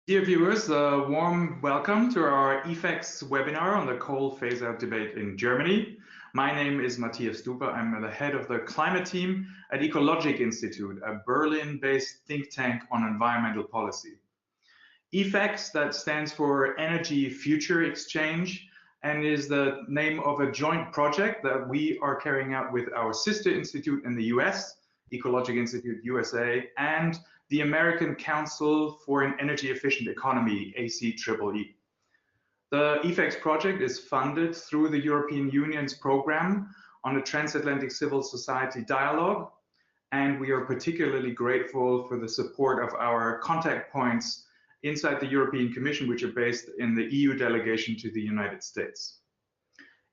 Dear viewers, a warm welcome to our EFEX webinar on the coal phase-out debate in Germany. My name is Matthias Duwe. I'm the head of the climate team at Ecologic Institute, a Berlin-based think tank on environmental policy. EFEX, that stands for Energy Future Exchange, and is the name of a joint project that we are carrying out with our sister institute in the US, Ecologic Institute USA, and the American Council for an Energy Efficient Economy, ACEEE. The EFEX project is funded through the European Union's program on the Transatlantic Civil Society Dialogue, and we are particularly grateful for the support of our contact points inside the European Commission, which are based in the EU delegation to the United States.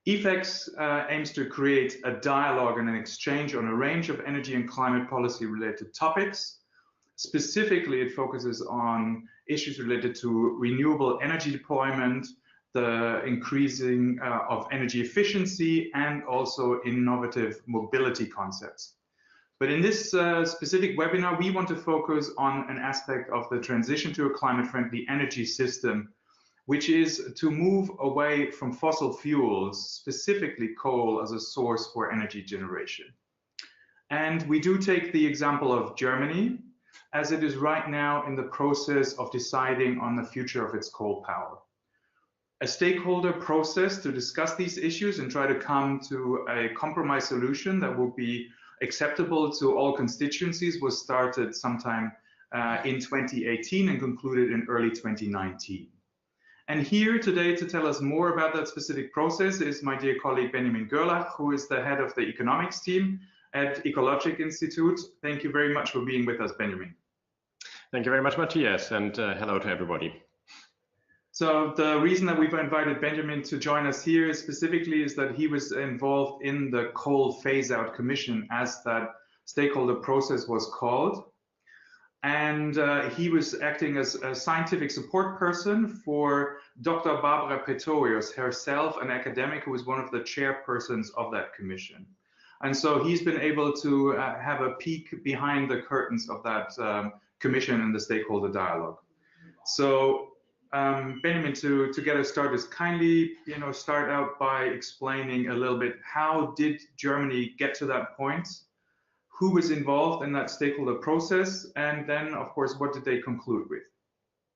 EFEX aims to create a dialogue and an exchange on a range of energy and climate policy related topics. Specifically, it focuses on issues related to renewable energy deployment, the increasing of energy efficiency, and also innovative mobility concepts. But in this specific webinar, we want to focus on an aspect of the transition to a climate-friendly energy system, which is to move away from fossil fuels, specifically coal, as a source for energy generation. And we do take the example of Germany, as it is right now in the process of deciding on the future of its coal power. A stakeholder process to discuss these issues and try to come to a compromise solution that will be acceptable to all constituencies was started sometime in 2018 and concluded in early 2019. And here today to tell us more about that specific process is my dear colleague Benjamin Goerlach, who is the head of the economics team at Ecologic Institute. Thank you very much for being with us, Benjamin. Thank you very much, Matthias, and hello to everybody. So the reason that we've invited Benjamin to join us here specifically is that he was involved in the Coal Phase-Out Commission, as that stakeholder process was called. And he was acting as a scientific support person for Dr. Barbara Pretorius, herself an academic who was one of the chairpersons of that commission. And so he's been able to have a peek behind the curtains of that commission and the stakeholder dialogue. So Benjamin, to get us started, kindly start out by explaining a little bit, how did Germany get to that point? Who was involved in that stakeholder process? And then, of course, what did they conclude with?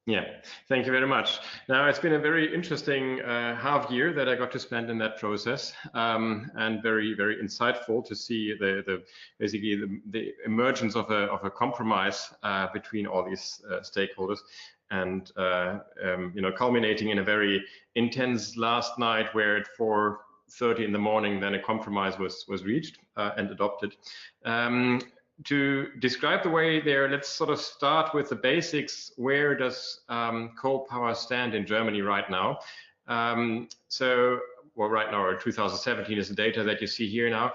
Yeah, thank you very much. Now, it's been a very interesting half year that I got to spend in that process, and very, very insightful to see basically the emergence of a compromise between all these stakeholders, and culminating in a very intense last night where at 4:30 in the morning then a compromise was reached and adopted. To describe the way there, let's sort of start with the basics. Where does coal power stand in Germany right now? Right now, 2017 is the data that you see here now.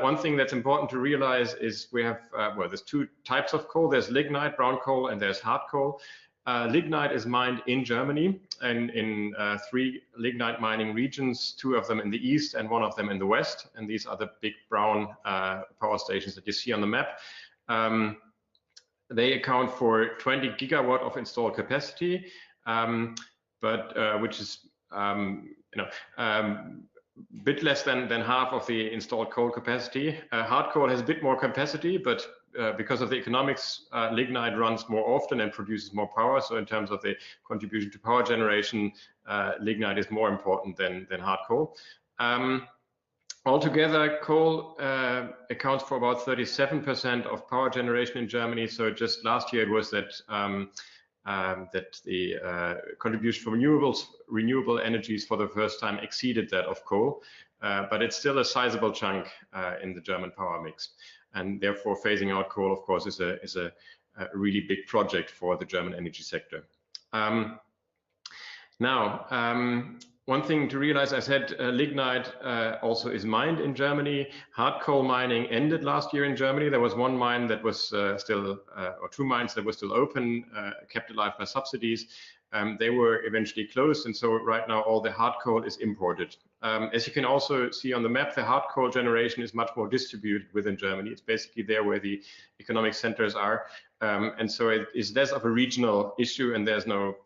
One thing that's important to realize is we have, there's two types of coal. There's lignite, brown coal, and there's hard coal. Lignite is mined in Germany and in 3 lignite mining regions, 2 of them in the east and 1 of them in the west. And these are the big brown power stations that you see on the map. They account for 20 gigawatt of installed capacity, which is bit less than half of the installed coal capacity. Hard coal has a bit more capacity, but because of the economics, lignite runs more often and produces more power. So in terms of the contribution to power generation, lignite is more important than hard coal. Altogether, coal accounts for about 37% of power generation in Germany. So just last year it was that the contribution from renewable energies for the first time exceeded that of coal, but it's still a sizable chunk in the German power mix. And therefore, phasing out coal, of course, is a really big project for the German energy sector. One thing to realize, I said lignite also is mined in Germany. Hard coal mining ended last year in Germany. There was 1 mine that was or 2 mines that were still open, kept alive by subsidies. they were eventually closed, and so right now all the hard coal is imported. As you can also see on the map, the hard coal generation is much more distributed within Germany. It's basically there where the economic centers are, and so it is less of a regional issue, and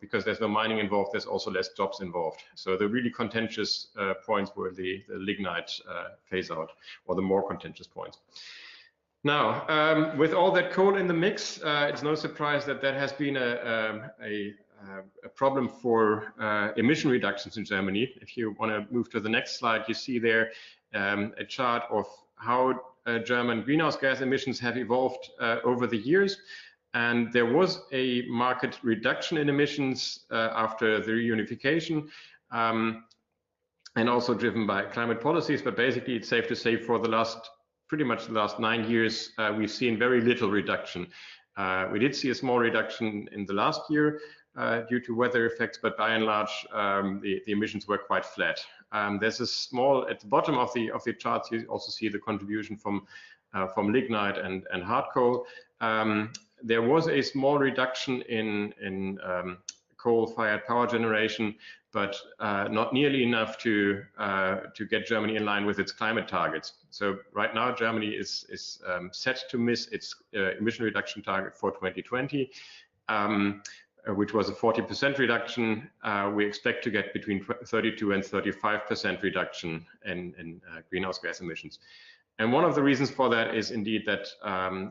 because there's no mining involved, there's also less jobs involved. So the really contentious points were the lignite phase out, or the more contentious points. Now, with all that coal in the mix, it's no surprise that that has been a problem for emission reductions in Germany. If you want to move to the next slide, you see there a chart of how German greenhouse gas emissions have evolved over the years. And there was a marked reduction in emissions after the reunification, and also driven by climate policies. But basically, it's safe to say for pretty much the last 9 years, we've seen very little reduction. We did see a small reduction in the last year due to weather effects, but by and large, the emissions were quite flat. There's a small, at the bottom of the charts, you also see the contribution from lignite and hard coal. There was a small reduction in coal-fired power generation, but not nearly enough to get Germany in line with its climate targets. So right now, Germany is set to miss its emission reduction target for 2020, which was a 40% reduction. We expect to get between 32 and 35% reduction in greenhouse gas emissions. And one of the reasons for that is indeed that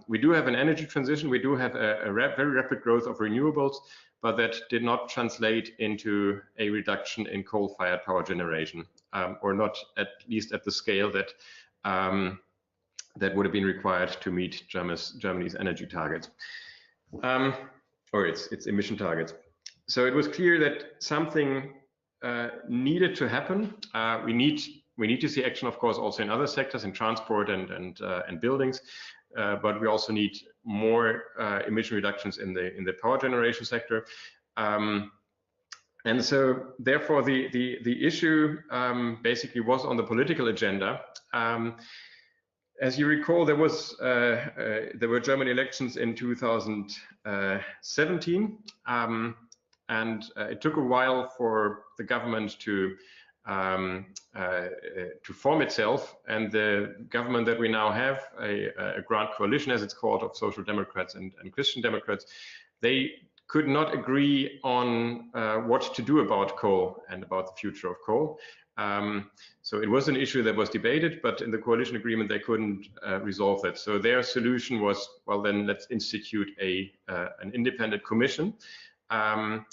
we do have an energy transition. We do have a very rapid growth of renewables, but that did not translate into a reduction in coal-fired power generation, or not at least at the scale that that would have been required to meet Germany's energy targets, or its emission targets. So it was clear that something needed to happen. We need to see action, of course, also in other sectors, in transport and buildings, but we also need more emission reductions in the power generation sector. And so, therefore, the issue basically was on the political agenda. As you recall, there were German elections in 2017, and it took a while for the government to form itself, and the government that we now have, a grand coalition as it's called, of Social Democrats and Christian Democrats, they could not agree on what to do about coal and about the future of coal. So it was an issue that was debated, but in the coalition agreement they couldn't resolve that. So their solution was, well, then let's institute an independent commission, and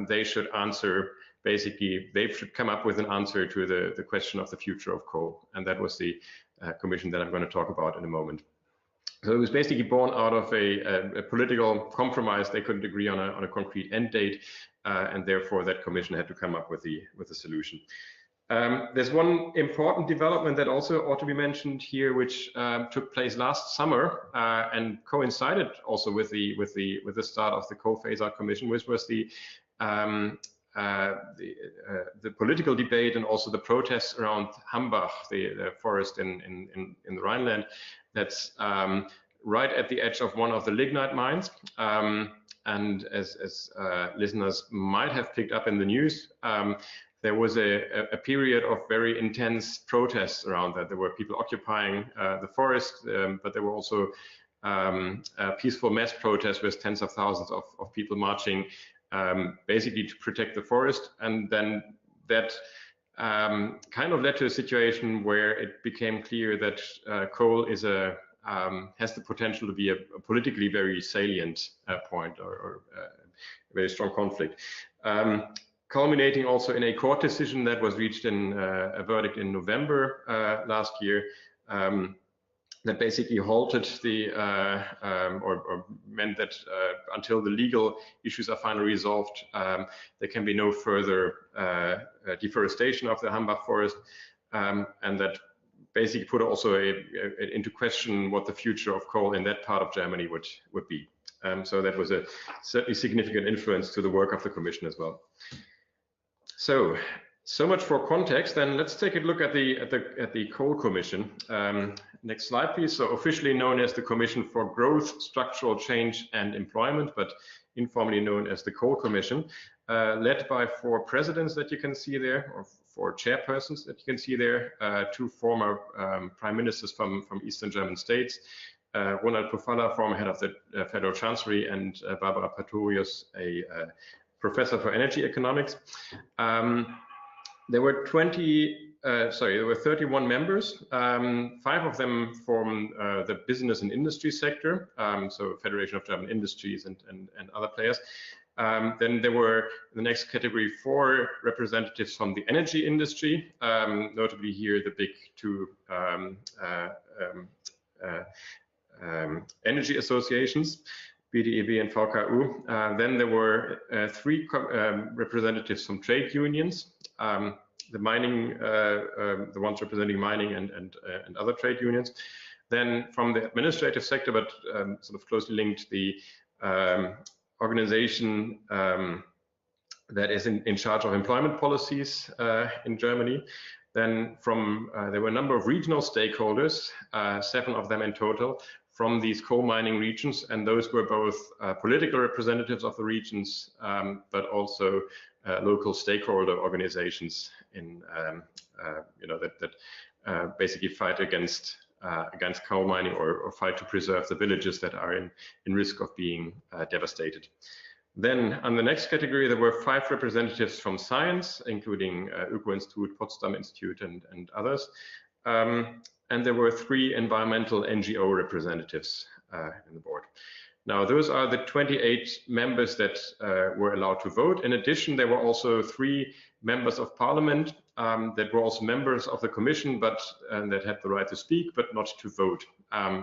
they should answer. Basically, they should come up with an answer to the question of the future of coal. And that was the commission that I'm going to talk about in a moment. So it was basically born out of a political compromise. They couldn't agree on a concrete end date, and therefore that commission had to come up with a solution. There's one important development that also ought to be mentioned here, which took place last summer and coincided also with the start of the coal phase-out commission, which was the political debate and also the protests around Hambach, the forest in the Rhineland, that's right at the edge of one of the lignite mines. And as listeners might have picked up in the news, there was a period of very intense protests around that. There were people occupying the forest, but there were also peaceful mass protests with tens of thousands of people marching, basically to protect the forest. And then that kind of led to a situation where it became clear that coal is has the potential to be a politically very salient point or a very strong conflict, culminating also in a court decision that was reached in a verdict in November last year, that basically halted the or meant that until the legal issues are finally resolved, there can be no further deforestation of the Hambach forest, and that basically put also into question what the future of coal in that part of Germany would be. So that was a certainly significant influence to the work of the Commission as well. So So much for context. Then let's take a look at the Coal Commission. Next slide, please. So officially known as the Commission for Growth, Structural Change and Employment, but informally known as the Coal Commission, led by 4 presidents that you can see there, or 4 chairpersons that you can see there, 2 former prime ministers from Eastern German states, Ronald Pofalla, former head of the Federal Chancellery, and Barbara Pretorius, a professor for energy economics. There were 31 members, 5 of them from the business and industry sector, so Federation of German Industries and other players. Then there were, in the next category, 4 representatives from the energy industry, notably here the big 2 energy associations, BDEB and VKU. Then there were 3 representatives from trade unions, the mining, the ones representing mining and other trade unions. Then from the administrative sector, but sort of closely linked, the organization that is in charge of employment policies in Germany. Then from there were a number of regional stakeholders, 7 of them in total, from these coal mining regions, and those were both political representatives of the regions, but also local stakeholder organizations in that basically fight against coal mining or fight to preserve the villages that are in risk of being devastated. Then on the next category, there were 5 representatives from science, including Öko-Institut, Potsdam Institute, and others. And there were 3 environmental NGO representatives in the board. Now, those are the 28 members that were allowed to vote. In addition, there were also 3 members of parliament that were also members of the commission, but that had the right to speak, but not to vote.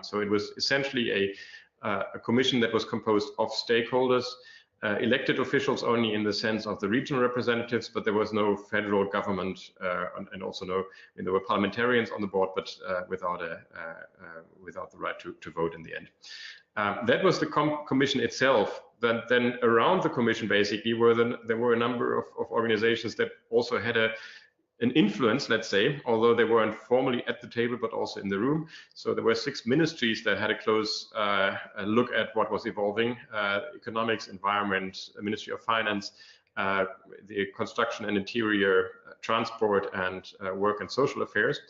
So it was essentially a commission that was composed of stakeholders, elected officials only in the sense of the regional representatives, but there was no federal government, and also there were parliamentarians on the board, but without the right to vote in the end. That was the commission itself. Then around the commission, basically, there were a number of organizations that also had an influence, let's say, although they weren't formally at the table, but also in the room. So there were 6 ministries that had a close look at what was evolving: economics, environment, Ministry of Finance, the construction and interior, transport, and work and social affairs.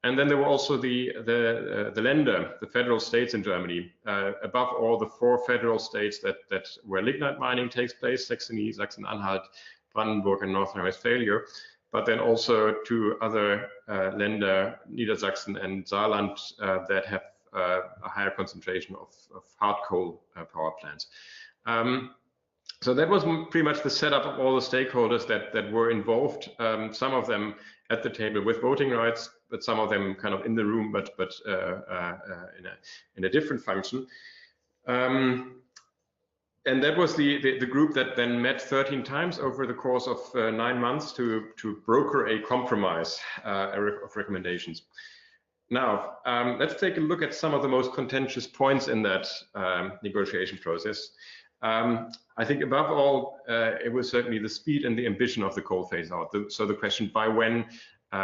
And then there were also the Länder, the federal states in Germany, above all the 4 federal states where lignite mining takes place: Saxony, Sachsen-Anhalt, Brandenburg, and North Rhine-Westphalia. But then also 2 other Länder, Niedersachsen and Saarland, that have a higher concentration of hard coal power plants. So that was pretty much the setup of all the stakeholders that were involved. Some of them at the table with voting rights, but some of them kind of in the room, but in a different function. And that was the group that then met 13 times over the course of 9 months to broker a compromise of recommendations. Now, let's take a look at some of the most contentious points in that negotiation process. I think above all, it was certainly the speed and the ambition of the coal phase-out. So the question, by when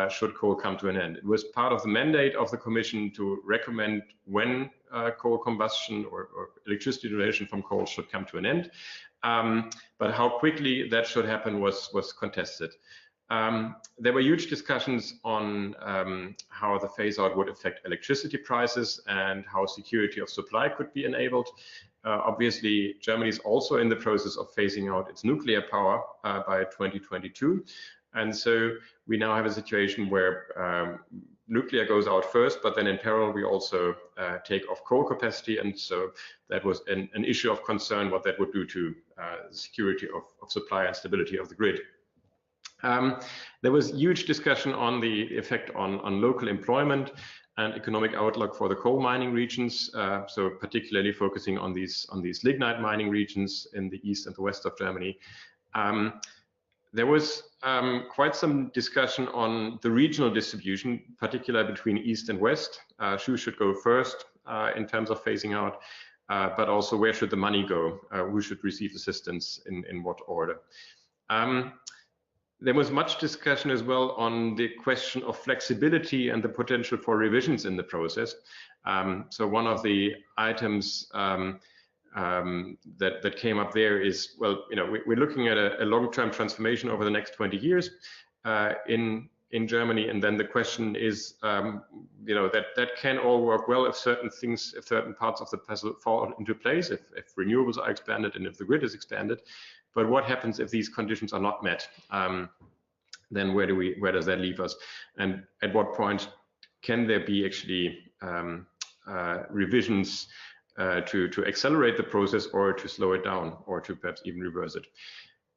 should coal come to an end? It was part of the mandate of the Commission to recommend when coal combustion or electricity generation from coal should come to an end. But how quickly that should happen was contested. There were huge discussions on how the phase-out would affect electricity prices and how security of supply could be enabled. Obviously, Germany is also in the process of phasing out its nuclear power by 2022. And so we now have a situation where nuclear goes out first, but then in parallel, we also take off coal capacity. And so that was an issue of concern, what that would do to security of supply and stability of the grid. There was huge discussion on the effect on local employment and economic outlook for the coal mining regions, so particularly focusing on these lignite mining regions in the east and the west of Germany. There was quite some discussion on the regional distribution, particularly between east and west. Who should go first in terms of phasing out, but also where should the money go? Who should receive assistance in what order? there was much discussion as well on the question of flexibility and the potential for revisions in the process. So one of the items that came up there is, well, we're looking at a long-term transformation over the next 20 years in Germany, and then the question is, that can all work well if certain parts of the puzzle fall into place, if renewables are expanded and if the grid is expanded. But what happens if these conditions are not met? Then where does that leave us? And at what point can there be actually revisions to accelerate the process, or to slow it down, or to perhaps even reverse it?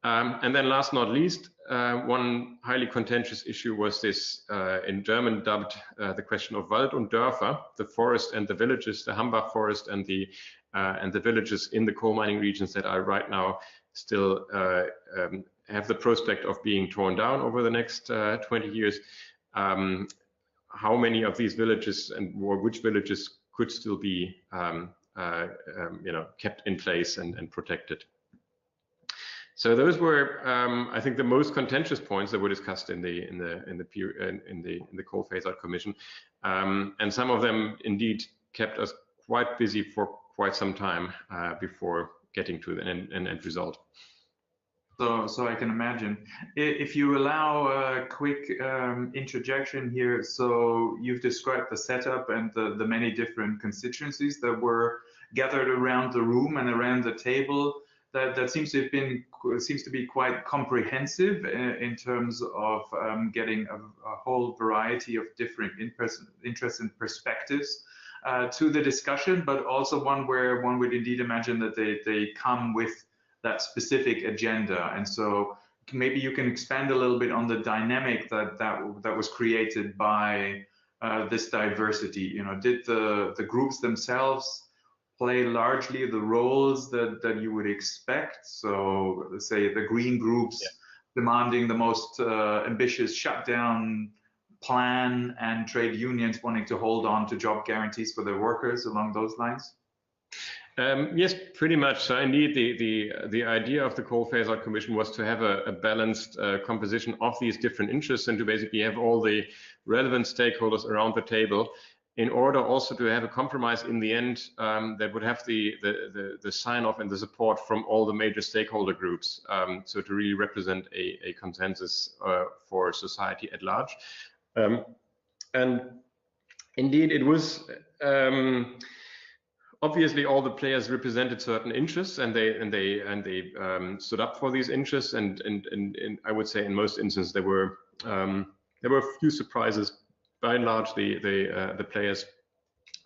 And then last not least, one highly contentious issue was this, in German dubbed, the question of Wald und Dörfer, the forest and the villages, the Hambach forest and the villages in the coal mining regions that are right now still have the prospect of being torn down over the next 20 years. How many of these villages or which villages could still be kept in place and protected? So those were, I think, the most contentious points that were discussed in the Coal Phaseout Commission, and some of them indeed kept us quite busy for quite some time before getting to an end result. So I can imagine. If you allow a quick interjection here, so you've described the setup and the many different constituencies that were gathered around the room and around the table. That seems to be quite comprehensive in terms of getting a whole variety of different interests and perspectives to the discussion, but also one where one would indeed imagine that they come with that specific agenda. And so maybe you can expand a little bit on the dynamic that was created by this diversity. Did the groups themselves play largely the roles that you would expect? So let's say the green groups demanding the most ambitious shutdown plan, and trade unions wanting to hold on to job guarantees for their workers, along those lines? Yes, pretty much. So indeed, the idea of the Coal Phaseout Commission was to have a balanced composition of these different interests, and to basically have all the relevant stakeholders around the table, in order also to have a compromise in the end that would have the sign-off and the support from all the major stakeholder groups, so to really represent a consensus for society at large. And indeed, it was obviously all the players represented certain interests, and they stood up for these interests. And I would say in most instances there were a few surprises. By and large, the players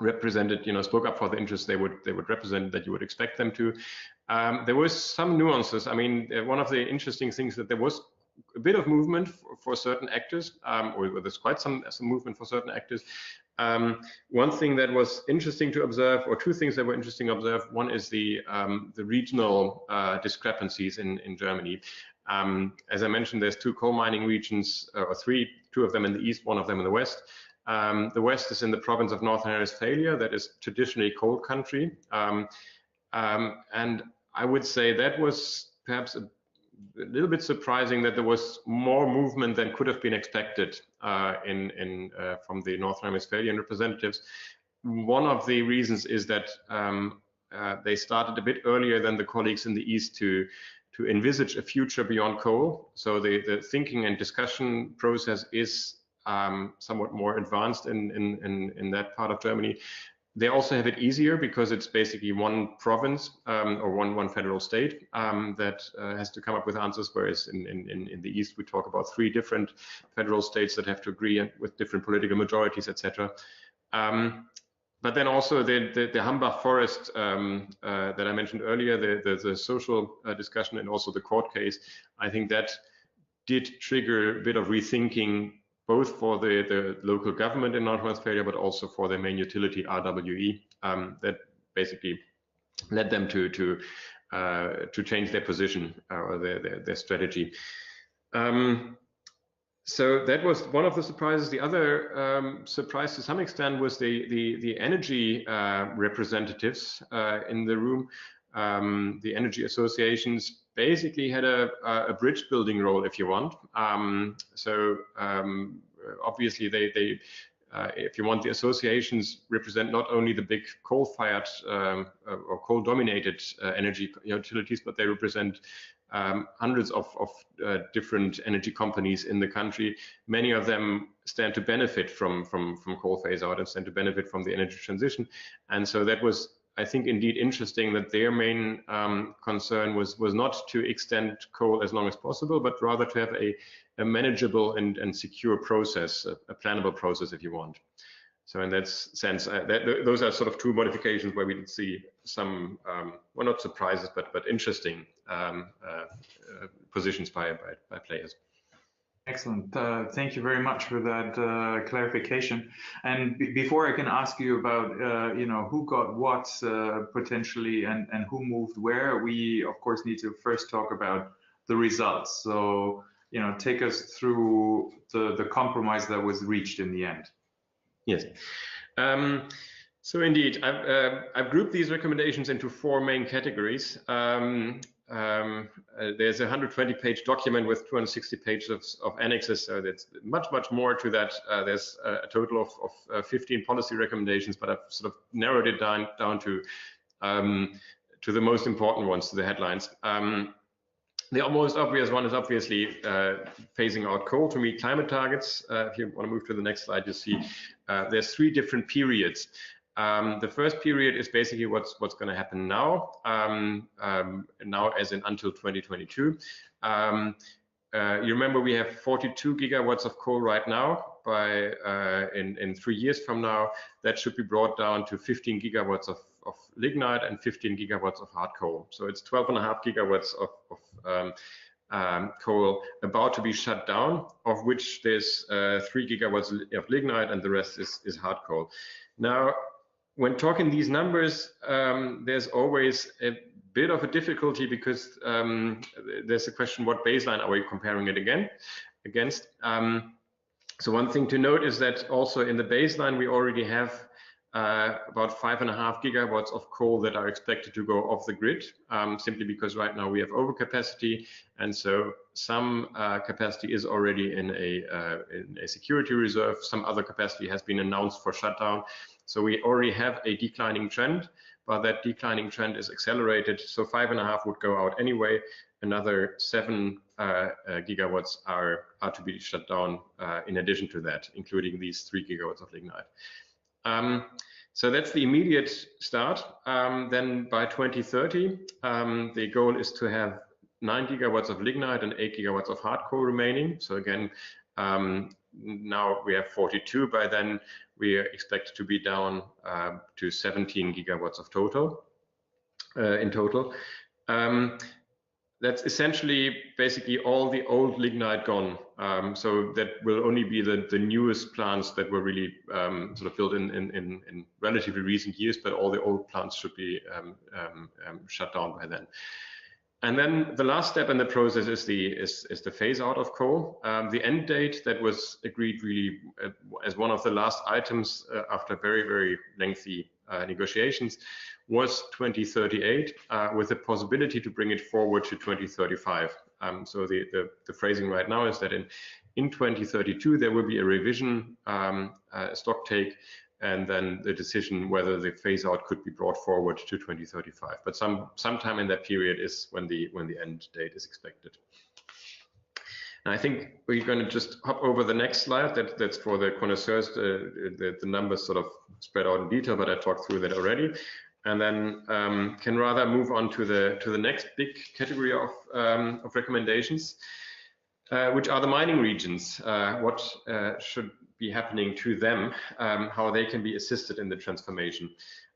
represented, spoke up for the interests they would represent, that you would expect them to. There was some nuances. I mean, one of the interesting things that there was a bit of movement for certain actors, or there's quite some movement for certain actors. One thing that was interesting to observe, or two things that were interesting to observe. One is the regional discrepancies in Germany. As I mentioned, there's two coal mining regions, or three, two of them in the east, one of them in the west. The west is in the province of North Rhine-Westphalia, that is traditionally coal country. And I would say that was perhaps a little bit surprising, that there was more movement than could have been expected from the North Rhine-Westphalian representatives. One of the reasons is that they started a bit earlier than the colleagues in the east to envisage a future beyond coal. So the thinking and discussion process is somewhat more advanced in that part of Germany. They also have it easier because it's basically one province or one federal state that has to come up with answers, whereas in the east we talk about three different federal states that have to agree with different political majorities, etc. But then also the Hambach forest that I mentioned earlier, the social discussion, and also the court case, I think that did trigger a bit of rethinking, both for the local government in North Rhine-Westphalia, but also for their main utility, RWE, that basically led them to change their position or their strategy. So that was one of the surprises. The other surprise, to some extent, was the energy representatives in the room. the energy associations basically had a bridge building role, if you want. Obviously they if you want, the associations represent not only the big coal-fired or coal-dominated energy utilities, but they represent hundreds of different energy companies in the country. Many of them stand to benefit from coal phase-out and stand to benefit from the energy transition. And so that was, I think, indeed interesting that their main concern was not to extend coal as long as possible, but rather to have a manageable and secure process, a plannable process, if you want. So in that sense, those are sort of two modifications where we did see some, well, not surprises, but interesting positions by players. Excellent. Thank you very much for that clarification. And before I can ask you about, you know, who got what potentially and who moved where, we of course need to first talk about the results. So, you know, take us through the compromise that was reached in the end. Yes. So indeed, I've grouped these recommendations into four main categories. There's a 120-page document with 260 pages of annexes, so that's much more to that. There's a total of 15 policy recommendations, but I've sort of narrowed it down to the most important ones, to the headlines. The most obvious one is obviously phasing out coal to meet climate targets. If you want to move to the next slide, you see there's three different periods. The first period is basically what's going to happen now, now as in until 2022. You remember we have 42 gigawatts of coal right now. By in 3 years from now, that should be brought down to 15 gigawatts of lignite and 15 gigawatts of hard coal. So it's 12.5 gigawatts of coal about to be shut down, of which there's 3 gigawatts of lignite and the rest is hard coal. Now, when talking these numbers, there's always a bit of a difficulty because there's a question, what baseline are we comparing it against? So one thing to note is that also in the baseline, we already have about 5.5 gigawatts of coal that are expected to go off the grid, simply because right now we have overcapacity, and so some capacity is already in a security reserve. Some other capacity has been announced for shutdown. So we already have a declining trend, but that declining trend is accelerated. So 5.5 would go out anyway. Another 7 gigawatts are to be shut down in addition to that, including these 3 gigawatts of lignite. So that's the immediate start. Then by 2030, the goal is to have 9 gigawatts of lignite and 8 gigawatts of hard coal remaining. So again, now we have 42. By then, we are expected to be down to 17 gigawatts of total in total. That's essentially basically all the old lignite gone. So that will only be the newest plants that were really sort of built in relatively recent years, but all the old plants should be shut down by then. And then the last step in the process is the phase out of coal. The end date that was agreed really as one of the last items after very lengthy negotiations was 2038, with the possibility to bring it forward to 2035. So the phrasing right now is that in 2032 there will be a revision stock take, and then the decision whether the phase out could be brought forward to 2035. But sometime in that period is when the end date is expected. And I think we're going to just hop over the next slide. That's for the connoisseurs. The numbers sort of spread out in detail, but I talked through that already. And then can rather move on to the next big category of recommendations, which are the mining regions. What should be happening to them, how they can be assisted in the transformation.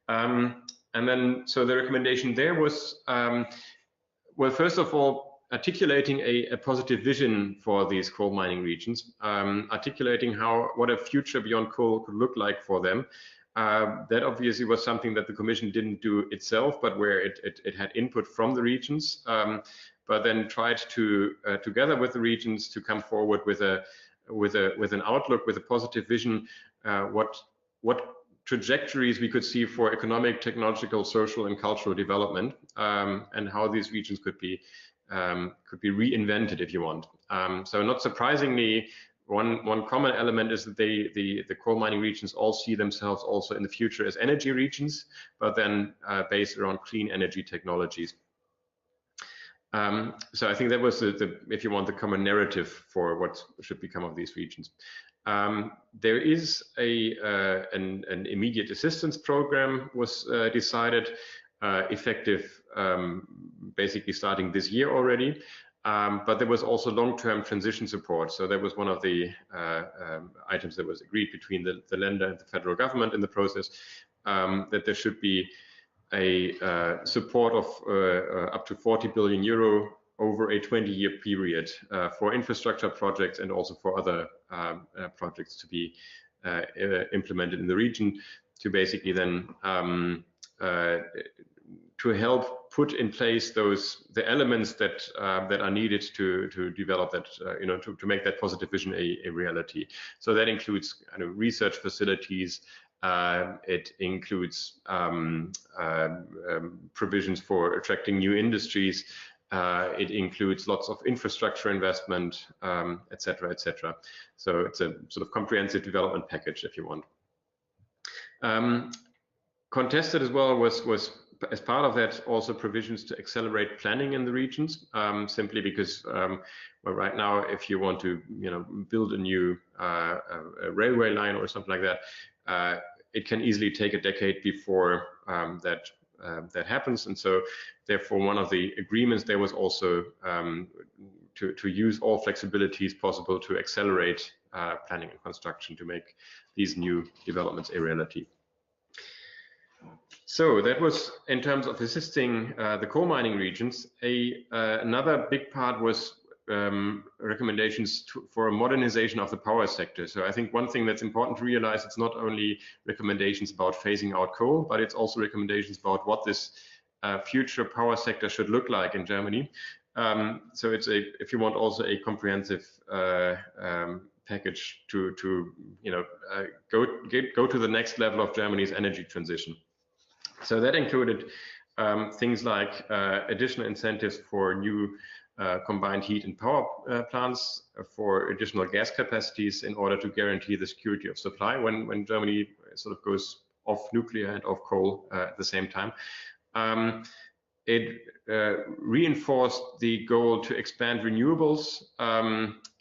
And then, so the recommendation there was, well, first of all, articulating a positive vision for these coal mining regions, articulating what a future beyond coal could look like for them. That obviously was something that the Commission didn't do itself, but where it had input from the regions, but then tried to, together with the regions, to come forward with an outlook, with a positive vision, what trajectories we could see for economic, technological, social, and cultural development, and how these regions could be reinvented, if you want. So not surprisingly, one common element is that the coal mining regions all see themselves also in the future as energy regions, but then based around clean energy technologies. So I think that was if you want, the common narrative for what should become of these regions. There is an immediate assistance program was decided, effective basically starting this year already. But there was also long-term transition support. So that was one of the items that was agreed between the lender and the federal government in the process, that there should be a support of up to 40 billion euro over a 20-year period for infrastructure projects and also for other projects to be implemented in the region, to basically then to help put in place the elements that are needed to develop that, to make that positive vision a reality. So that includes kind of research facilities. It includes provisions for attracting new industries. It includes lots of infrastructure investment, etc., etc. So it's a sort of comprehensive development package, if you want. Contested as well was as part of that also provisions to accelerate planning in the regions, simply because well, right now, if you want to build a new a railway line or something like that, it can easily take a decade before that happens. And so therefore one of the agreements there was also to use all flexibilities possible to accelerate planning and construction to make these new developments a reality. So that was in terms of assisting the coal mining regions. Another big part was recommendations for a modernization of the power sector. So I think one thing that's important to realize, it's not only recommendations about phasing out coal, but it's also recommendations about what this future power sector should look like in Germany. So it's if you want, also a comprehensive package to go to the next level of Germany's energy transition. So that included things like additional incentives for new combined heat and power plants, for additional gas capacities in order to guarantee the security of supply when Germany sort of goes off nuclear and off coal at the same time. It reinforced the goal to expand renewables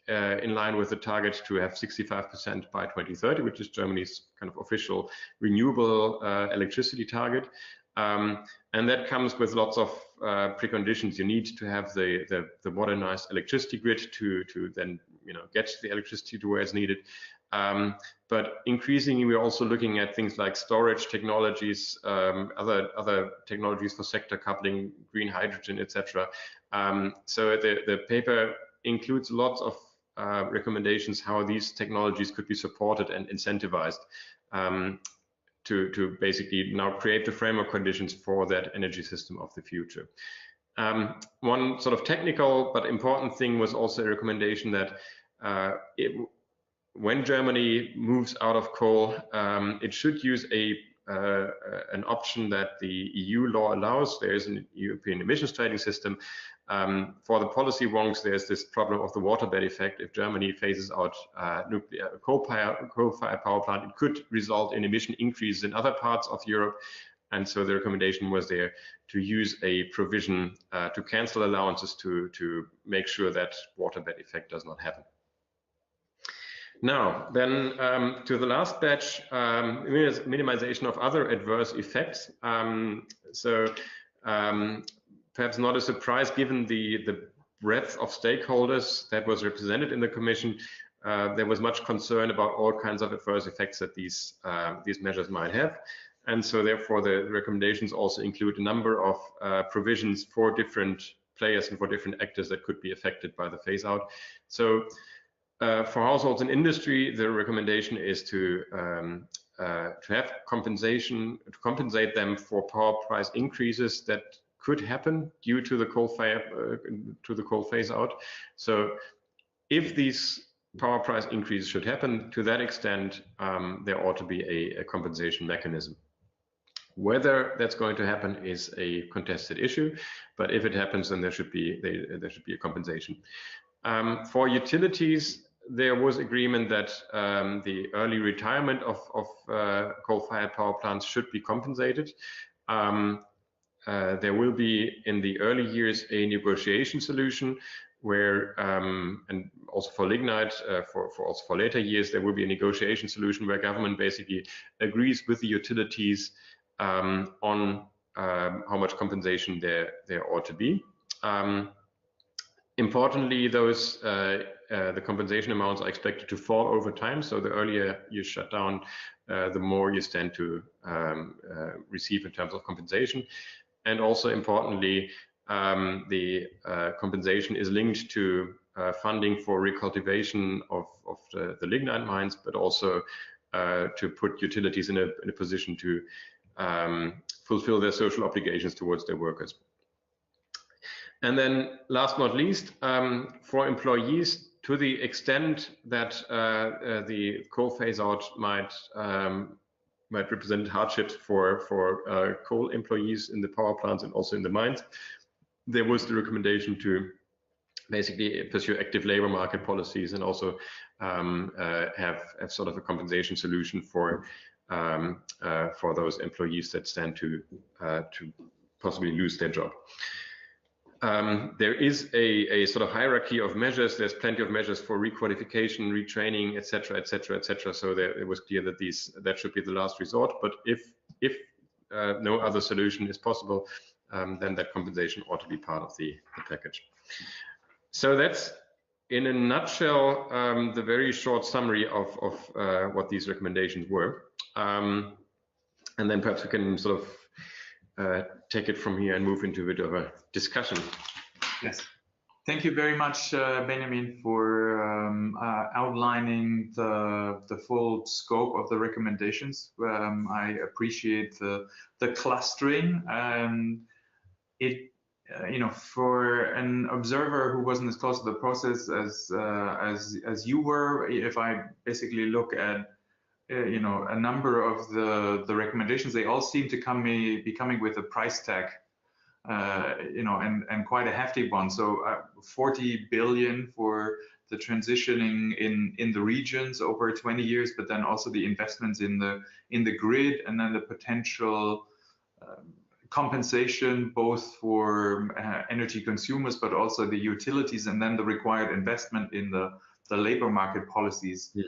in line with the target to have 65% by 2030, which is Germany's kind of official renewable electricity target. And that comes with lots of preconditions. You need to have the modernized electricity grid to then get the electricity to where it's needed. But increasingly, we're also looking at things like storage technologies, other technologies for sector coupling, green hydrogen, etc. So the paper includes lots of recommendations how these technologies could be supported and incentivized to basically now create the framework conditions for that energy system of the future. One sort of technical but important thing was also a recommendation that when Germany moves out of coal, it should use an option that the EU law allows. There is a European emissions trading system. For the policy wonks, there's this problem of the waterbed effect. If Germany phases out coal-fired power plant, it could result in emission increases in other parts of Europe. And so the recommendation was there to use a provision to cancel allowances to make sure that waterbed effect does not happen. Now, then to the last batch, minimization of other adverse effects. Perhaps not a surprise given the breadth of stakeholders that was represented in the Commission. There was much concern about all kinds of adverse effects that these measures might have. And so therefore the recommendations also include a number of provisions for different players and for different actors that could be affected by the phase out. So for households and industry, the recommendation is to have compensation, to compensate them for power price increases that could happen due to the coal phase out. So if these power price increase should happen, to that extent, there ought to be a compensation mechanism. Whether that's going to happen is a contested issue, but if it happens, then there should be a compensation. For utilities, there was agreement that the early retirement of coal-fired power plants should be compensated. There will be, in the early years, a negotiation solution where, and also for lignite, also for later years, there will be a negotiation solution where government basically agrees with the utilities on how much compensation there ought to be. Importantly, the compensation amounts are expected to fall over time. So the earlier you shut down, the more you stand to receive in terms of compensation. And also importantly, the compensation is linked to funding for recultivation of the lignite mines, but also to put utilities in a position to fulfill their social obligations towards their workers. And then last but not least, for employees, to the extent that the coal phase-out might represent hardships for coal employees in the power plants and also in the mines, there was the recommendation to basically pursue active labor market policies and also have sort of a compensation solution for those employees that stand to possibly lose their job. There is a sort of hierarchy of measures. There's plenty of measures for requalification, retraining, etc., etc., etc. So it was clear that that should be the last resort. But if no other solution is possible, then that compensation ought to be part of the package. So that's, in a nutshell, the very short summary of what these recommendations were. And then perhaps we can sort of take it from here and move into a bit of a discussion. Yes. Thank you very much, Benjamin, for outlining the full scope of the recommendations. I appreciate the clustering. For an observer who wasn't as close to the process as you were, if I basically look at a number of the recommendations, they all seem to be coming with a price tag, and quite a hefty one. So 40 billion for the transitioning in the regions over 20 years, but then also the investments in the grid, and then the potential compensation both for energy consumers, but also the utilities, and then the required investment in the labor market policies. Yeah.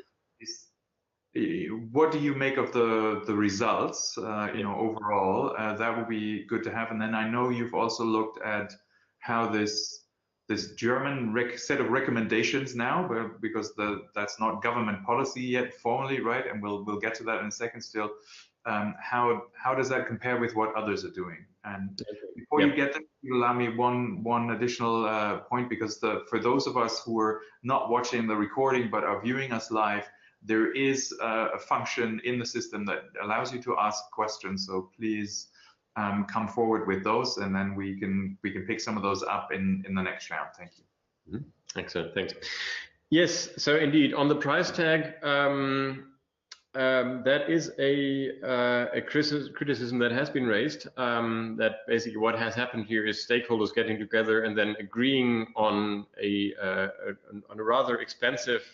What do you make of the results, overall? That would be good to have. And then I know you've also looked at how this German set of recommendations now, because that's not government policy yet formally, right? And we'll get to that in a second still. How does that compare with what others are doing? And before you get there, you allow me one additional point, because for those of us who are not watching the recording but are viewing us live, there is a function in the system that allows you to ask questions. So please come forward with those, and then we can pick some of those up in the next round. Thank you. Mm-hmm. Excellent, thanks. Yes, so indeed on the price tag, that is a criticism that has been raised, that basically what has happened here is stakeholders getting together and then agreeing on a rather expensive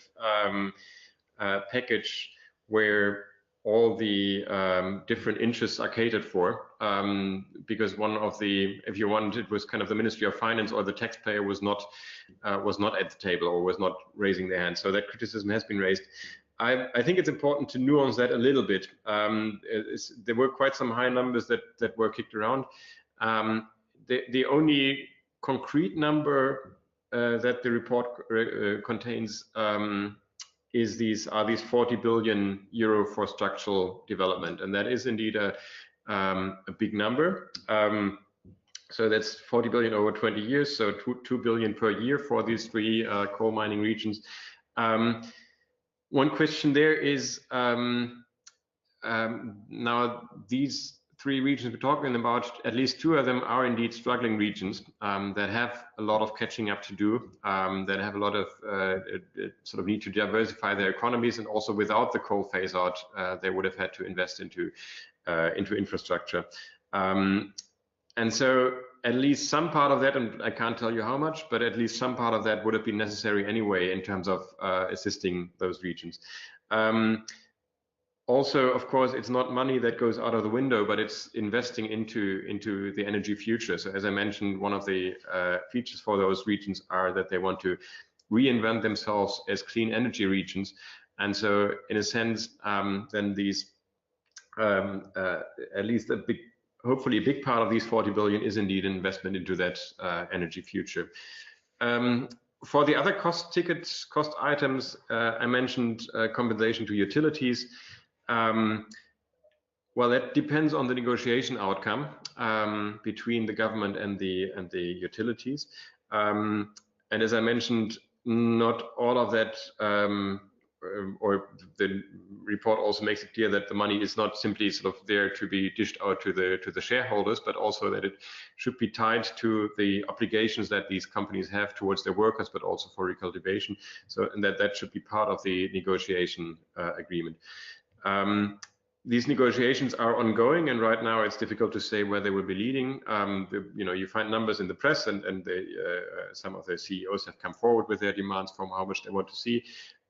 package where all the different interests are catered for, because one of the, if you want, it was kind of the Ministry of Finance or the taxpayer was not at the table or was not raising their hand. So that criticism has been raised. I think it's important to nuance that a little bit. There were quite some high numbers that were kicked around. The only concrete number that the report contains is these 40 billion euro for structural development, and that is indeed a big number. So that's 40 billion over 20 years, so 2 billion per year for these three coal mining regions. One question there is, now these three regions we're talking about, at least two of them are indeed struggling regions that have a lot of catching up to do, that have a lot of sort of need to diversify their economies, and also without the coal phase out, they would have had to invest into infrastructure. And so at least some part of that, and I can't tell you how much, but at least some part of that would have been necessary anyway in terms of assisting those regions. Also, of course, it's not money that goes out of the window, but it's investing into the energy future. So as I mentioned, one of the features for those regions are that they want to reinvent themselves as clean energy regions. And so in a sense, then these, at least hopefully a big part of these 40 billion is indeed an investment into that energy future. For the other cost items, I mentioned compensation to utilities. Well, that depends on the negotiation outcome between the government and the utilities. And as I mentioned, not all of that, or the report also makes it clear that the money is not simply sort of there to be dished out to the shareholders, but also that it should be tied to the obligations that these companies have towards their workers, but also for recultivation. So, and that should be part of the negotiation agreement. These negotiations are ongoing, and right now it's difficult to say where they will be leading. You find numbers in the press, and some of the CEOs have come forward with their demands from how much they want to see.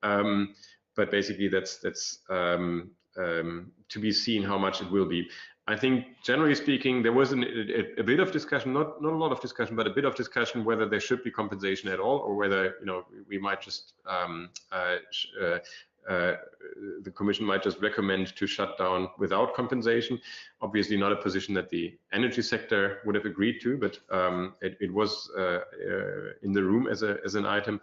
But basically, that's to be seen how much it will be. I think, generally speaking, there was a bit of discussion, not a lot of discussion, but a bit of discussion whether there should be compensation at all, or whether we might just the Commission might just recommend to shut down without compensation. Obviously not a position that the energy sector would have agreed to, but it was in the room as an item.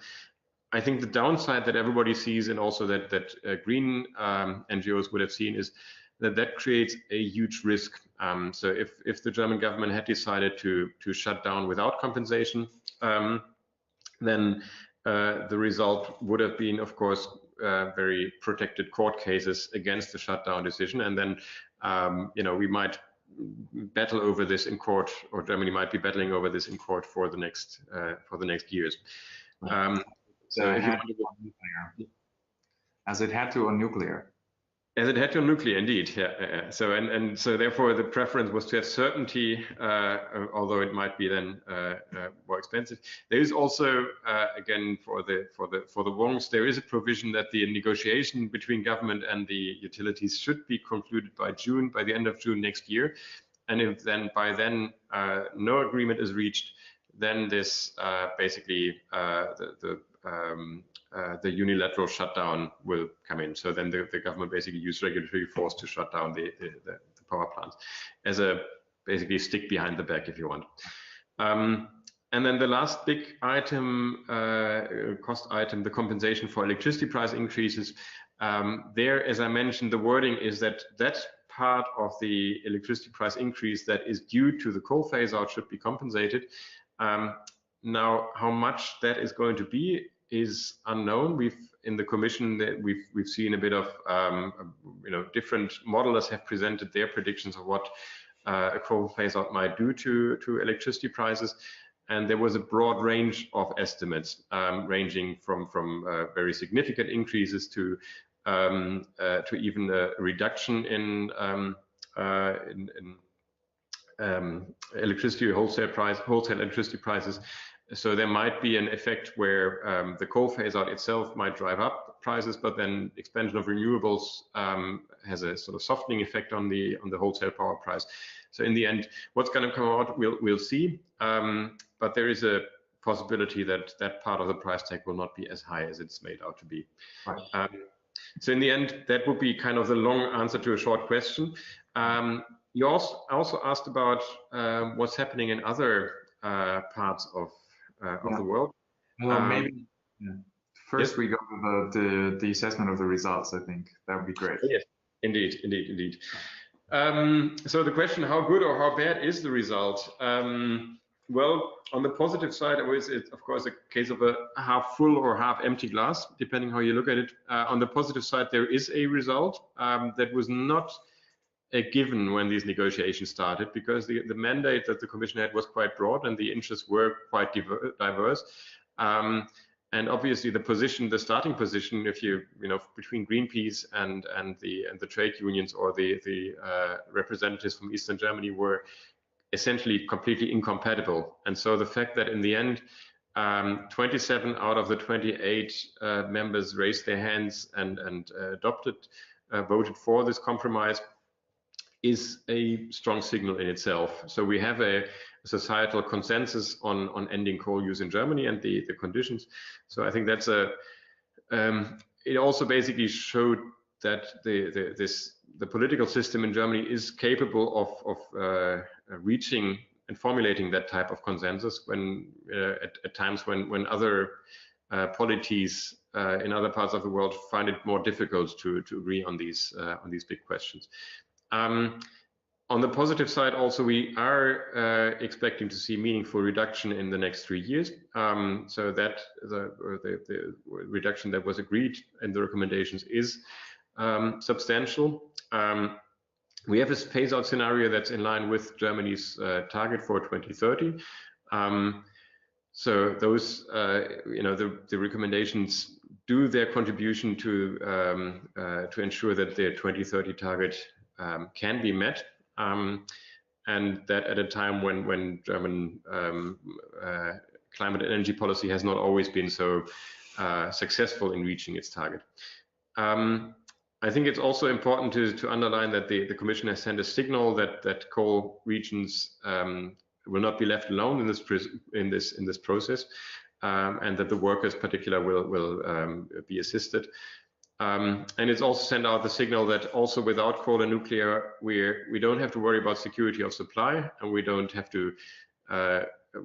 I think the downside that everybody sees, and also that green NGOs would have seen, is that creates a huge risk. So if the German government had decided to shut down without compensation, then the result would have been, of course, very protected court cases against the shutdown decision, and then we might battle over this in court, or Germany might be battling over this in court for the next years. So it had to on nuclear, as it had to on nuclear. As it had to on nuclear, indeed. Yeah. So and so therefore the preference was to have certainty, although it might be then more expensive. There is also again for the wrongs, there is a provision that the negotiation between government and the utilities should be concluded by the end of June next year. And if then by then no agreement is reached, then this basically the unilateral shutdown will come in. So then the government basically use regulatory force to shut down the power plants as a basically stick behind the back, if you want. And then the last big item, cost item, the compensation for electricity price increases. There, as I mentioned, the wording is that part of the electricity price increase that is due to the coal phase out should be compensated. Now, how much that is going to be is unknown. In the Commission we've seen a bit of different modelers have presented their predictions of what a coal phase out might do to electricity prices, and there was a broad range of estimates ranging from very significant increases to even a reduction in electricity wholesale electricity prices. So there might be an effect where the coal phase out itself might drive up prices, but then expansion of renewables has a sort of softening effect on the wholesale power price. So in the end, what's going to come out, we'll see. But there is a possibility that part of the price tag will not be as high as it's made out to be. Right. So in the end, that would be kind of the long answer to a short question. You also asked about what's happening in other parts of the world. Well, maybe first yes. We go to the assessment of the results. I think that would be great. Yes, indeed. So the question, how good or how bad is the result? Well, on the positive side, it's of course a case of a half full or half empty glass, depending how you look at it. On the positive side, there is a result that was not a given when these negotiations started, because the mandate that the Commission had was quite broad and the interests were quite diverse. And obviously the starting position, if you know, between Greenpeace and the trade unions or the representatives from Eastern Germany were essentially completely incompatible. And so the fact that in the end 27 out of the 28 members raised their hands and voted for this compromise is a strong signal in itself. So we have a societal consensus on ending coal use in Germany and the conditions. So I think that's it also basically showed that the political system in Germany is capable of reaching and formulating that type of consensus when at times when other polities in other parts of the world find it more difficult to agree on these big questions. On the positive side, also, we are expecting to see meaningful reduction in the next 3 years. So that the reduction that was agreed in the recommendations is substantial. We have a phase-out scenario that's in line with Germany's target for 2030. So those, you know, the recommendations do their contribution to ensure that the 2030 target can be met, and that at a time when German climate and energy policy has not always been so successful in reaching its target. I think it's also important to underline that the Commission has sent a signal that coal regions will not be left alone in this process, and that the workers, particularly, will be assisted. And it's also sent out the signal that also without coal and nuclear, we don't have to worry about security of supply, and we don't have to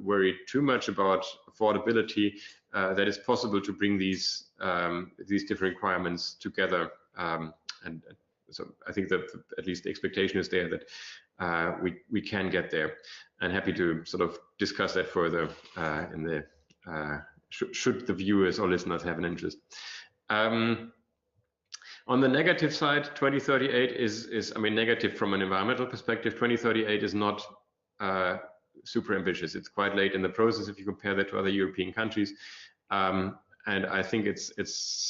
worry too much about affordability. That it's possible to bring these different requirements together, and so I think that at least the expectation is there that we can get there. And happy to sort of discuss that further in the should the viewers or listeners have an interest. On the negative side, 2038 is I mean, negative from an environmental perspective. 2038 is not super ambitious. It's quite late in the process if you compare that to other European countries. And I think it's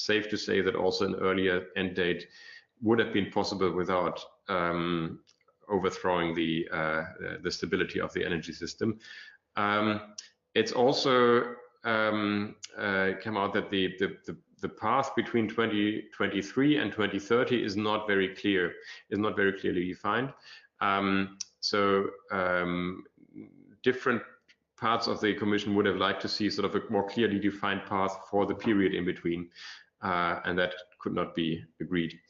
safe to say that also an earlier end date would have been possible without overthrowing the stability of the energy system. It's also come out that the path between 2023 and 2030 is not very clear, is not very clearly defined. Different parts of the Commission would have liked to see sort of a more clearly defined path for the period in between, and that could not be agreed.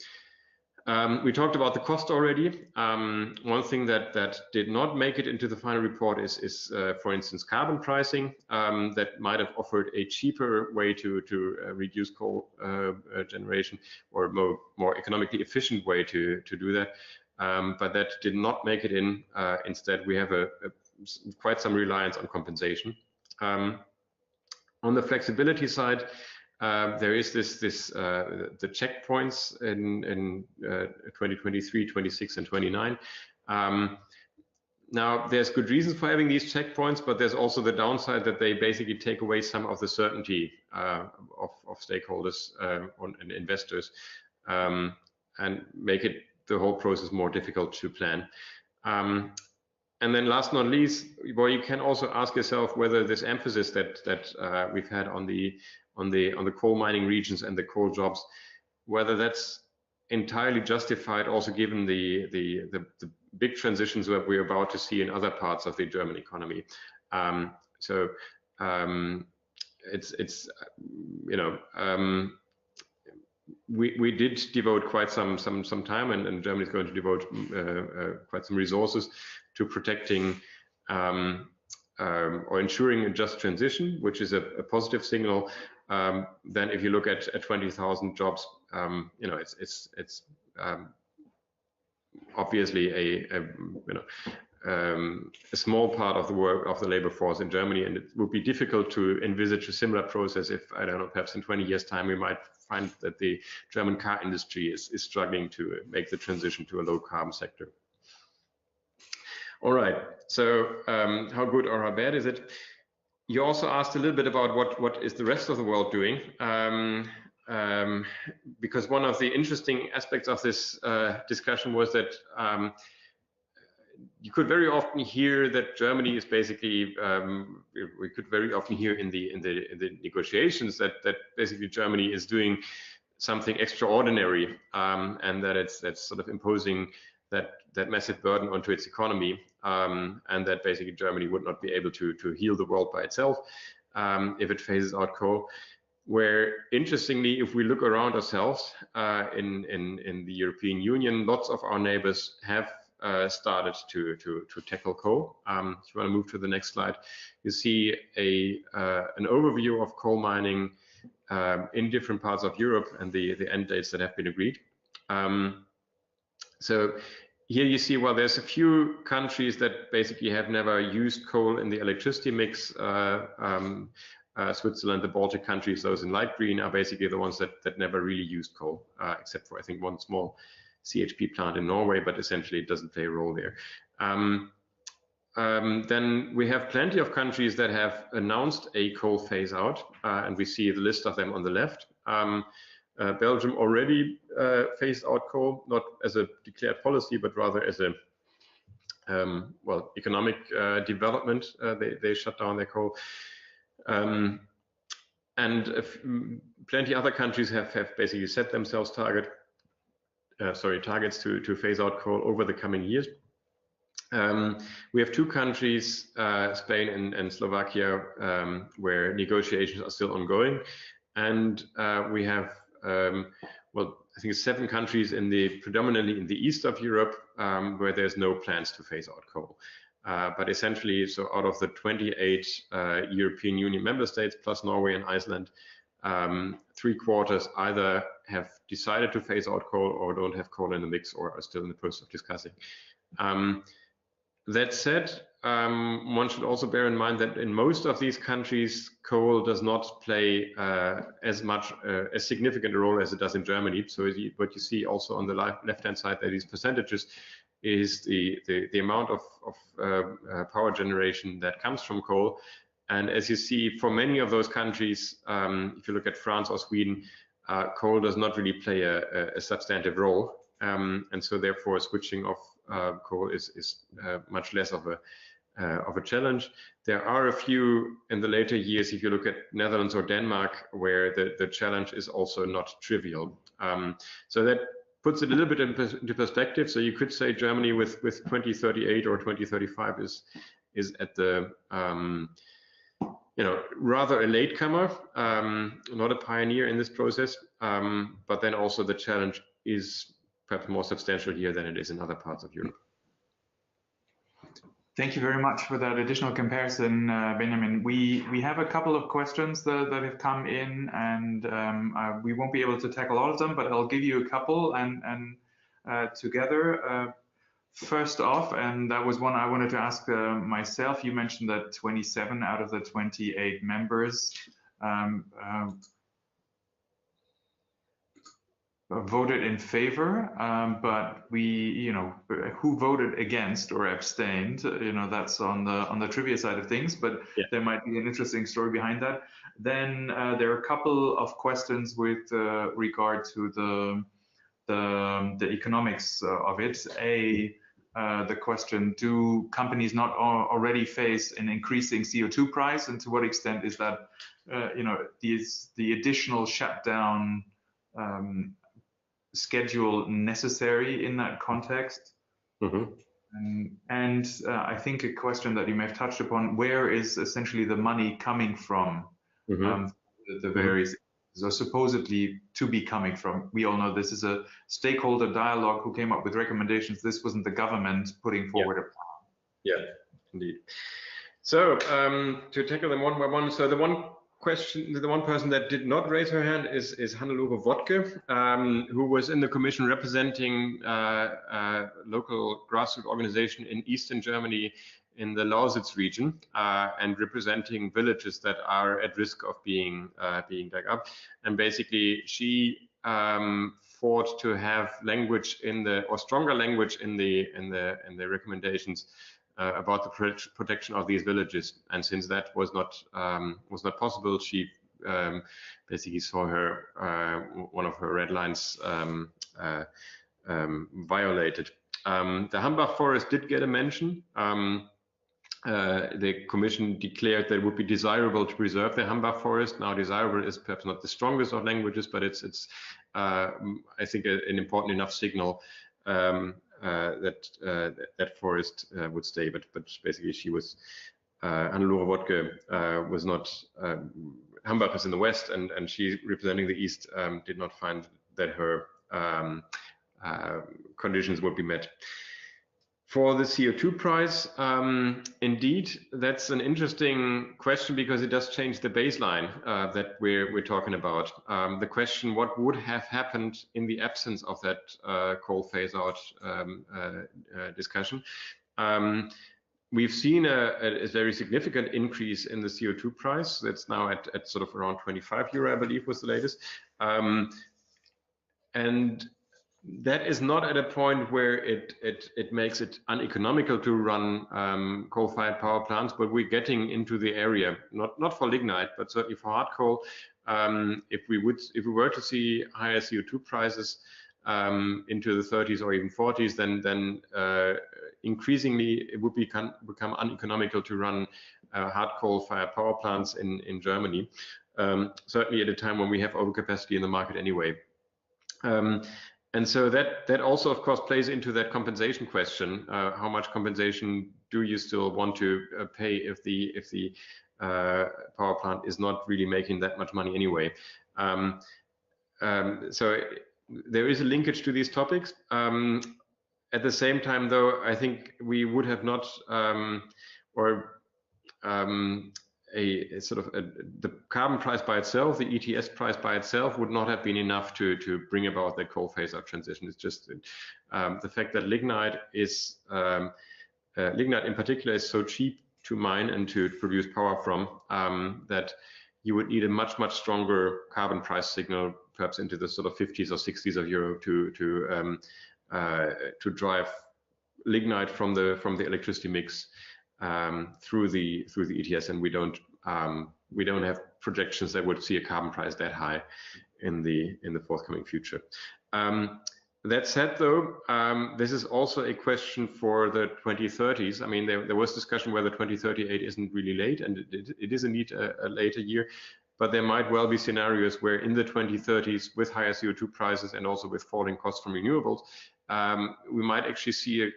We talked about the cost already. One thing that did not make it into the final report is for instance, carbon pricing. That might have offered a cheaper way to reduce coal generation, or more economically efficient way to do that. But that did not make it in. Instead, we have quite some reliance on compensation. On the flexibility side, there is the checkpoints in 2023, 26, and 29. Now, there's good reasons for having these checkpoints, but there's also the downside that they basically take away some of the certainty of stakeholders and investors, and make the whole process more difficult to plan. And then last but not least, well, you can also ask yourself whether this emphasis that we've had on the coal mining regions and the coal jobs, whether that's entirely justified, also given the big transitions that we're about to see in other parts of the German economy. It's you know, we did devote quite some time, and Germany is going to devote quite some resources to protecting or ensuring a just transition, which is a positive signal. Then if you look at 20,000 jobs, you know, it's obviously a small part of the work of the labor force in Germany, and it would be difficult to envisage a similar process if, I don't know, perhaps in 20 years' time we might find that the German car industry is struggling to make the transition to a low carbon sector. All right, so how good or how bad is it? You also asked a little bit about what is the rest of the world doing, because one of the interesting aspects of this discussion was that you could very often hear that Germany is basically, we could very often hear in the negotiations that basically Germany is doing something extraordinary, and that that's sort of imposing that massive burden onto its economy, and that basically Germany would not be able to heal the world by itself if it phases out coal. Where interestingly, if we look around ourselves in the European Union, lots of our neighbors have started to tackle coal. If you want to move to the next slide, you see an overview of coal mining in different parts of Europe and the end dates that have been agreed. So here you see, well, there's a few countries that basically have never used coal in the electricity mix. Switzerland, the Baltic countries, those in light green, are basically the ones that never really used coal, except for, I think, one small CHP plant in Norway, but essentially it doesn't play a role there. Then we have plenty of countries that have announced a coal phase out, and we see the list of them on the left. Belgium already phased out coal, not as a declared policy, but rather as a well, economic development. They shut down their coal. And plenty other countries have basically set themselves targets to phase out coal over the coming years. We have two countries, Spain and Slovakia, where negotiations are still ongoing, and we have well, I think 7 countries predominantly in the east of Europe, where there's no plans to phase out coal. But essentially, so out of the 28 European Union member states plus Norway and Iceland, 3/4 either have decided to phase out coal or don't have coal in the mix or are still in the process of discussing. That said, one should also bear in mind that in most of these countries, coal does not play as significant a role as it does in Germany. So what you see also on the left-hand side, that these percentages is the amount of power generation that comes from coal. And as you see, for many of those countries, if you look at France or Sweden, coal does not really play a substantive role. And so therefore switching off coal is much less of a challenge. There are a few in the later years, if you look at Netherlands or Denmark, where the challenge is also not trivial. So that puts it a little bit into perspective. So you could say Germany with 2038 or 2035 is at the rather a latecomer, not a pioneer in this process. But then also the challenge is perhaps more substantial here than it is in other parts of Europe. Thank you very much for that additional comparison, Benjamin. We have a couple of questions that have come in, and we won't be able to tackle all of them, but I'll give you a couple and together. First off, and that was one I wanted to ask myself, you mentioned that 27 out of the 28 members voted in favor, but who voted against or abstained? That's on the trivia side of things, but yeah, there might be an interesting story behind that. Then there are a couple of questions with regard to the economics of it. The question: do companies not already face an increasing CO2 price, and to what extent is that the additional shutdown schedule necessary in that context? Mm-hmm. And I think a question that you may have touched upon: where is essentially the money coming from? Mm-hmm. The various are supposedly to be coming from. We all know this is a stakeholder dialogue who came up with recommendations. This wasn't the government putting forward a plan. Yeah, indeed. So to tackle them one by one, so the one question, the one person that did not raise her hand is Hannelore Wodke, who was in the commission representing local grassroots organization in Eastern Germany in the Lausitz region, and representing villages that are at risk of being dug up. And basically, she fought to have language in the, or stronger language in the recommendations about the protection of these villages. And since that was not possible, she basically saw her one of her red lines violated. The Hambach forest did get a mention. The Commission declared that it would be desirable to preserve the Hambach forest. Now, desirable is perhaps not the strongest of languages, but it's I think an important enough signal that forest would stay. But basically, she was Hannelore Wodke was not. Hambach is in the west, and she, representing the east, did not find that her conditions would be met. For the CO2 price, indeed, that's an interesting question because it does change the baseline that we're talking about. The question, what would have happened in the absence of that coal phase-out discussion? We've seen a very significant increase in the CO2 price. That's now at sort of around 25 euro, I believe, was the latest. And that is not at a point where it makes it uneconomical to run coal-fired power plants, but we're getting into the area, not for lignite, but certainly for hard coal. If we were to see higher CO2 prices into the 30s or even 40s, then increasingly it would become uneconomical to run hard coal-fired power plants in Germany. Certainly at a time when we have overcapacity in the market anyway. And so that also, of course, plays into that compensation question. How much compensation do you still want to pay if the power plant is not really making that much money anyway? So there is a linkage to these topics. At the same time, though, I think we would have not, the carbon price by itself, the ETS price by itself would not have been enough to bring about the coal phase-out transition. It's just the fact that lignite is, lignite in particular is so cheap to mine and to produce power from that you would need a much stronger carbon price signal, perhaps into the sort of 50s or 60s of euro to drive lignite from the electricity mix through the ETS, and we don't have projections that would see a carbon price that high in the forthcoming future. That said, though, this is also a question for the 2030s. I mean, there was discussion whether 2038 isn't really late, and it is indeed a later year, but there might well be scenarios where in the 2030s, with higher CO2 prices and also with falling costs from renewables, we might actually see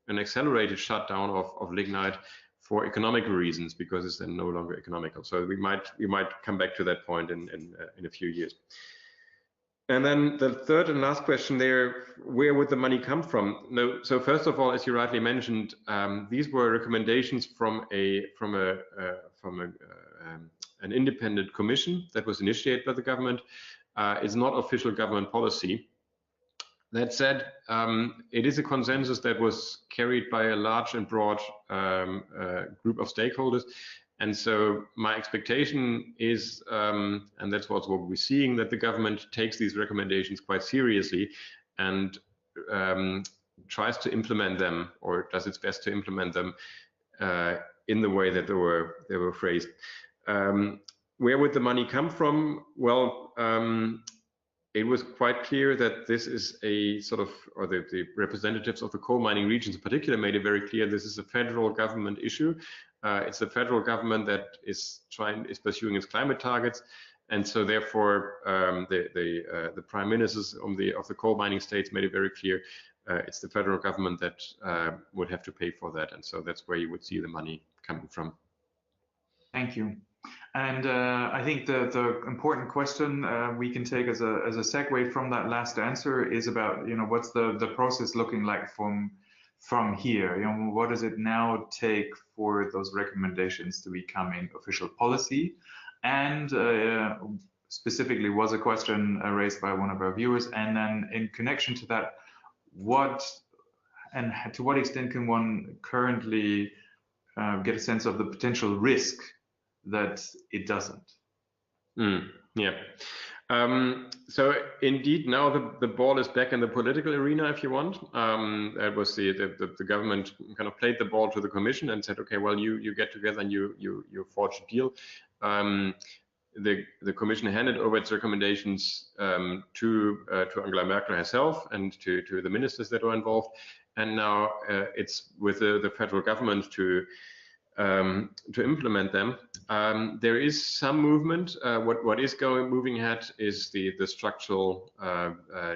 an accelerated shutdown of lignite for economical reasons, because it's then no longer economical. So we might come back to that point in a few years. And then the third and last question there, where would the money come from? No, so first of all, as you rightly mentioned, these were recommendations from an independent commission that was initiated by the government. It's not official government policy. That said, it is a consensus that was carried by a large and broad group of stakeholders. And so my expectation is, and that's what we're seeing, that the government takes these recommendations quite seriously and tries to implement them, or does its best to implement them in the way that they were phrased. Where would the money come from? Well, it was quite clear that this is a sort of, or the representatives of the coal mining regions in particular made it very clear this is a federal government issue. It's the federal government that is pursuing its climate targets, and so therefore the prime ministers of the coal mining states made it very clear it's the federal government that would have to pay for that, and so that's where you would see the money coming from. Thank you. And I think the important question we can take as a segue from that last answer is about, what's the process looking like from here? What does it now take for those recommendations to become official policy? and specifically was a question raised by one of our viewers. And then in connection to that, to what extent can one currently get a sense of the potential risk that it doesn't? Yeah. So indeed, now the ball is back in the political arena, if you want. That was the government kind of played the ball to the Commission and said, okay, well, you get together and you forge a deal. The Commission handed over its recommendations to Angela Merkel herself and to the ministers that were involved, and now it's with the federal government to implement them. There is some movement. What is moving ahead is the structural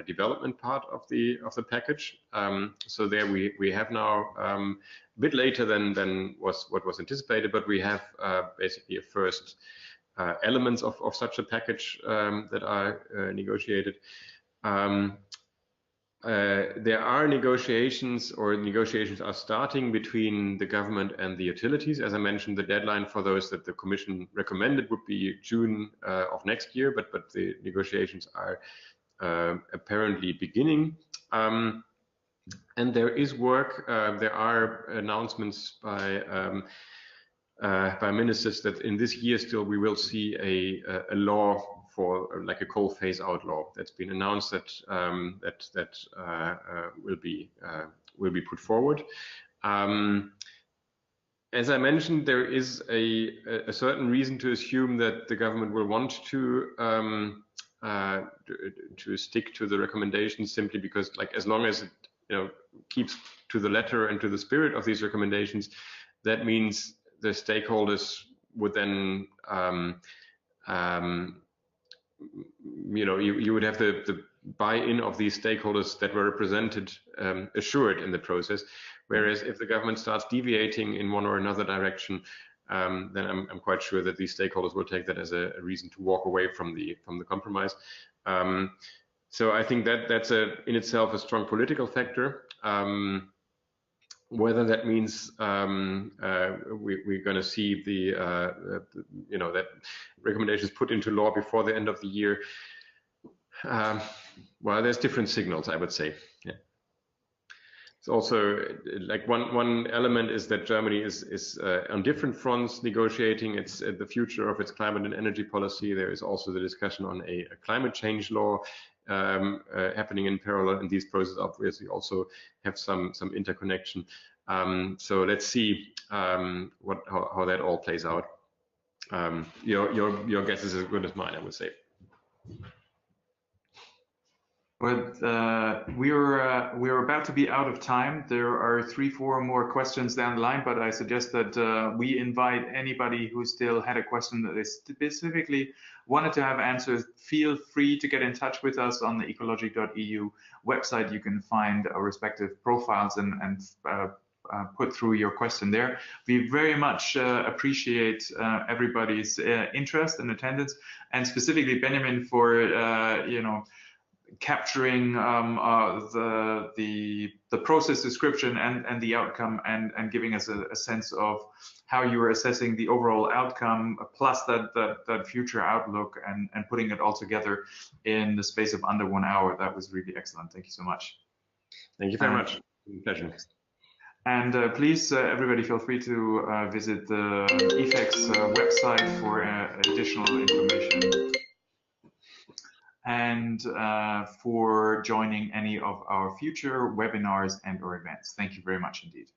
development part of the package. So there we have now a bit later than what was anticipated, but we have basically a first elements of such a package that are negotiated. There are negotiations, or negotiations are starting between the government and the utilities. As I mentioned, the deadline for those that the Commission recommended would be June of next year, but the negotiations are apparently beginning. And there is work. There are announcements by ministers that in this year still we will see a law for like a coal phase-out law that's been announced that will be put forward. As I mentioned, there is a certain reason to assume that the government will want to stick to the recommendations, simply because, like, as long as it keeps to the letter and to the spirit of these recommendations, that means the stakeholders would then you would have the buy-in of these stakeholders that were represented assured in the process. Whereas if the government starts deviating in one or another direction, then I'm quite sure that these stakeholders will take that as a reason to walk away from the compromise. So I think that's in itself a strong political factor. Whether that means we're going to see that recommendations put into law before the end of the year, well, there's different signals, I would say. Yeah. It's also like one element is that Germany is on different fronts negotiating its the future of its climate and energy policy. There is also the discussion on a climate change law happening in parallel, and these processes obviously also have some interconnection. So let's see how that all plays out. Your guess is as good as mine, I would say. But we're about to be out of time. There are 3-4 more questions down the line, but I suggest that we invite anybody who still had a question that they specifically wanted to have answered. Feel free to get in touch with us on the ecologic.eu website. You can find our respective profiles and put through your question there. We very much appreciate everybody's interest and attendance, and specifically Benjamin for capturing the process description and the outcome, and giving us a sense of how you are assessing the overall outcome, plus that future outlook, and putting it all together in the space of under 1 hour. That was really excellent. Thank you so much. Thank you very much. Pleasure. And please, everybody, feel free to visit the EFEX website for additional information, and for joining any of our future webinars and/or events. Thank you very much indeed.